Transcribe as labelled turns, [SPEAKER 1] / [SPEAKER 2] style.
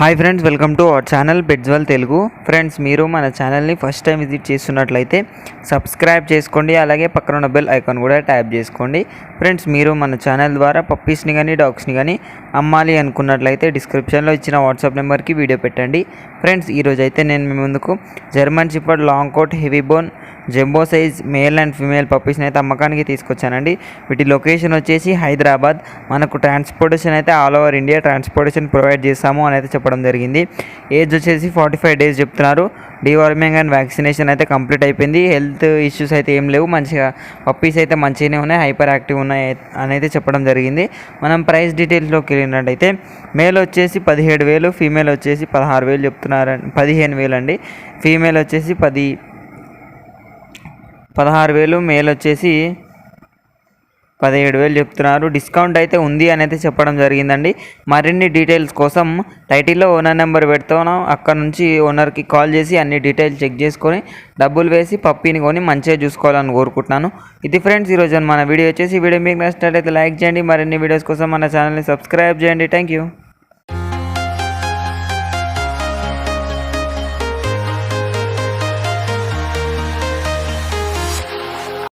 [SPEAKER 1] Hi friends, welcome to our channel Petswell Telugu. Friends, మీరు మన ఛానల్ని ఫస్ట్ టైం విజిట్ చేస్తున్నట్లయితే సబ్స్క్రైబ్ చేసుకోండి, అలాగే పక్కన ఉన్న బెల్ ఐకాన్ కూడా ట్యాప్ చేసుకోండి. ఫ్రెండ్స్, మీరు మన ఛానల్ ద్వారా పప్పీస్ని కానీ డాగ్స్ని కానీ అమ్మాలి అనుకున్నట్లయితే డిస్క్రిప్షన్లో ఇచ్చిన వాట్సాప్ నెంబర్కి వీడియో పెట్టండి. ఫ్రెండ్స్, ఈరోజు అయితే నేను మీ ముందుకు German shepherd long coat heavy bone jumbo size male and female పప్పీస్ని అయితే అమ్మకానికి తీసుకొచ్చానండి. వీటి లొకేషన్ వచ్చేసి హైదరాబాద్. మనకు ట్రాన్స్పోర్టేషన్ అయితే all over India transportation provide చేస్తాము అని అయితే చెప్పడం జరిగింది. ఏజ్ వచ్చేసి 45 days చెప్తున్నారు. డీవార్మింగ్ అండ్ వ్యాక్సినేషన్ అయితే కంప్లీట్ అయిపోయింది. హెల్త్ ఇష్యూస్ అయితే ఏం లేవు. మంచిగా పప్పీస్ అయితే మంచిగానే ఉన్నాయి, హైపర్ యాక్టివ్ ఉన్నాయి అని అయితే చెప్పడం జరిగింది. మనం ప్రైస్ డీటెయిల్స్లోకి వెళ్ళినట్టయితే మేల్ వచ్చేసి 17,000, ఫీమేల్ వచ్చేసి 16,000 చెప్తున్నారు. 15,000 అండి. ఫీమేల్ వచ్చేసి 16,000, మేల్ వచ్చేసి 17,000 చెప్తున్నారు. డిస్కౌంట్ అయితే ఉంది అని అయితే చెప్పడం జరిగిందండి. మరిన్ని డీటెయిల్స్ కోసం టైటిల్లో ఓనర్ నెంబర్ పెడతాను. అక్కడ నుంచి ఓనర్కి కాల్ చేసి అన్ని డీటెయిల్స్ చెక్ చేసుకొని డబ్బులు వేసి పప్పీని కొని మంచిగా చూసుకోవాలని కోరుకుంటున్నాను. ఇది ఫ్రెండ్స్ ఈరోజు మన వీడియో వచ్చేసి. వీడియో మీకు నచ్చినట్లయితే లైక్ చేయండి. మరిన్ని వీడియోస్ కోసం మన ఛానల్ని సబ్స్క్రైబ్ చేయండి. Thank you.